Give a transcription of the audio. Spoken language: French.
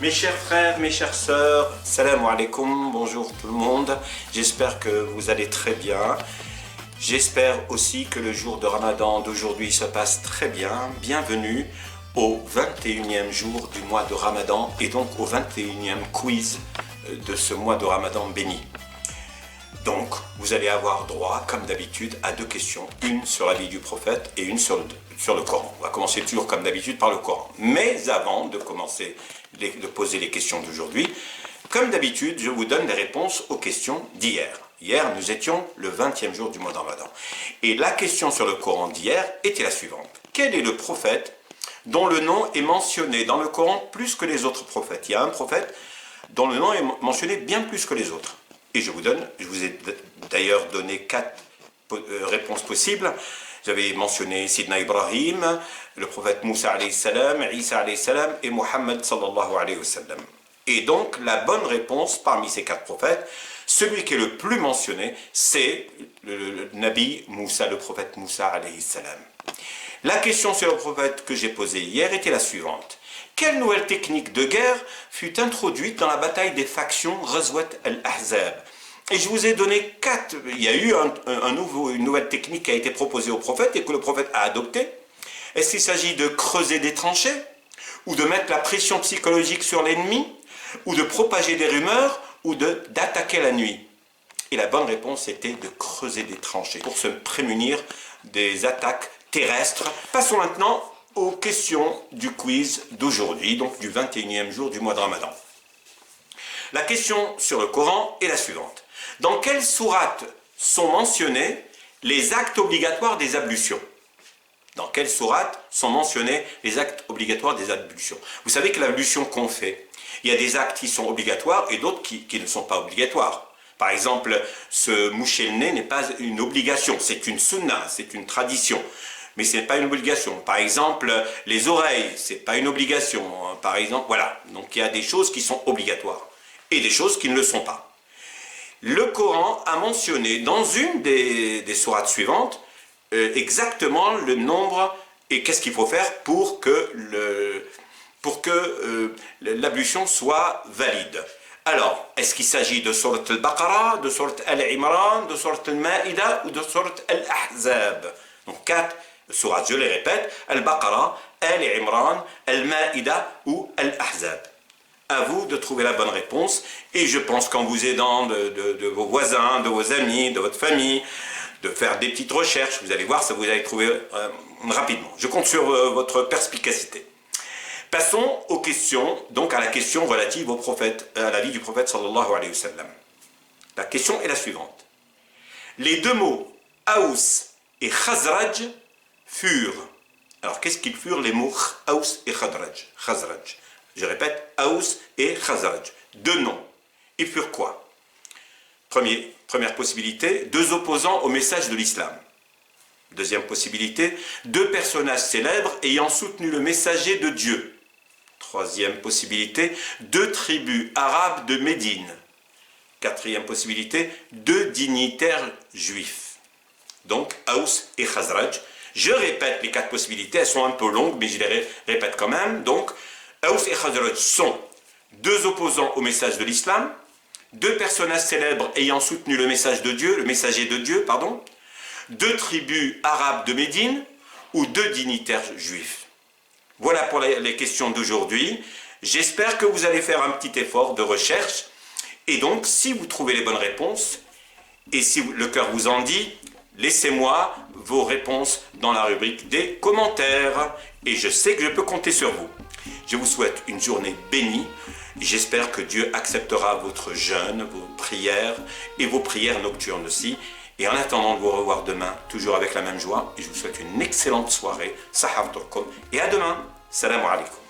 Mes chers frères, mes chères sœurs, salam alaikum, bonjour tout le monde. J'espère que vous allez très bien. J'espère aussi que le jour de Ramadan d'aujourd'hui se passe très bien. Bienvenue au 21e jour du mois de Ramadan et donc au 21e quiz de ce mois de Ramadan béni. Donc, vous allez avoir droit, comme d'habitude, à deux questions. Une sur la vie du prophète et une sur le Coran. On va commencer toujours, comme d'habitude, par le Coran. Mais avant de commencer, de poser les questions d'aujourd'hui, comme d'habitude, je vous donne des réponses aux questions d'hier. Hier, nous étions le 20e jour du mois de Ramadan. Et la question sur le Coran d'hier était la suivante. Quel est le prophète dont le nom est mentionné dans le Coran plus que les autres prophètes? Il y a un prophète dont le nom est mentionné bien plus que les autres. Et je vous ai d'ailleurs donné 4 réponses possibles. J'avais mentionné Sidna Ibrahim, le prophète Moussa alayhi salam, Isa alayhi salam et Mohammed sallallahu alayhi wa sallam. Et donc la bonne réponse parmi ces 4 prophètes, celui qui est le plus mentionné, c'est le Nabi Moussa, le prophète Moussa alayhi salam. La question sur le prophète que j'ai posée hier était la suivante. Quelle nouvelle technique de guerre fut introduite dans la bataille des factions Ghazwat al-Ahzab? Et je vous ai donné 4. Il y a eu une nouvelle technique qui a été proposée au prophète et que le prophète a adoptée. Est-ce qu'il s'agit de creuser des tranchées? Ou de mettre la pression psychologique sur l'ennemi? Ou de propager des rumeurs? Ou d'attaquer la nuit? Et la bonne réponse était de creuser des tranchées pour se prémunir des attaques terrestres. Passons maintenant aux questions du quiz d'aujourd'hui, donc du 21e jour du mois de Ramadan. La question sur le Coran est la suivante. Dans quelle sourate sont mentionnés les actes obligatoires des ablutions? Dans quelle sourate sont mentionnés les actes obligatoires des ablutions? Vous savez que l'ablution qu'on fait, il y a des actes qui sont obligatoires et d'autres qui ne sont pas obligatoires. Par exemple, se moucher le nez n'est pas une obligation, c'est une sunna, c'est une tradition. Mais ce n'est pas une obligation. Par exemple, les oreilles, ce n'est pas une obligation. Par exemple, voilà. Donc il y a des choses qui sont obligatoires et des choses qui ne le sont pas. Le Coran a mentionné dans une des sourates suivantes exactement le nombre et qu'est-ce qu'il faut faire pour que l'ablution soit valide. Alors, est-ce qu'il s'agit de sourate al-Baqarah, de sourate al-Imran, de sourate al-Ma'ida ou de sourate al-Ahzab? Donc 4 sourates, je les répète, Al-Baqarah, Al-Imran, Al-Ma'ida ou Al-Ahzab. À vous de trouver la bonne réponse et je pense qu'en vous aidant de vos voisins, de vos amis, de votre famille, de faire des petites recherches, vous allez voir, ça vous allez trouver rapidement. Je compte sur votre perspicacité. Passons aux questions, donc à la question relative au prophète, à la vie du prophète sallallahu alayhi wa sallam. La question est la suivante. Les deux mots Aous et Khazraj furent. Alors qu'est-ce qu'ils furent les mots Aous et Khazraj? Khazraj. Je répète, Aous et Khazraj. Deux noms. Ils furent quoi? Première possibilité, deux opposants au message de l'islam. Deuxième possibilité, deux personnages célèbres ayant soutenu le messager de Dieu. Troisième possibilité, deux tribus arabes de Médine. Quatrième possibilité, deux dignitaires juifs. Donc, Aous et Khazraj. Je répète les 4 possibilités, elles sont un peu longues, mais je les répète quand même. Donc, Aous et Khazraj sont deux opposants au message de l'islam, deux personnages célèbres ayant soutenu le message de Dieu, le messager de Dieu, pardon, deux tribus arabes de Médine ou deux dignitaires juifs. Voilà pour les questions d'aujourd'hui. J'espère que vous allez faire un petit effort de recherche. Et donc, si vous trouvez les bonnes réponses, et si le cœur vous en dit, laissez-moi vos réponses dans la rubrique des commentaires. Et je sais que je peux compter sur vous. Je vous souhaite une journée bénie. J'espère que Dieu acceptera votre jeûne, vos prières et vos prières nocturnes aussi. Et en attendant de vous revoir demain, toujours avec la même joie, je vous souhaite une excellente soirée. Sahav Turkum. Et à demain. Salam alaikum.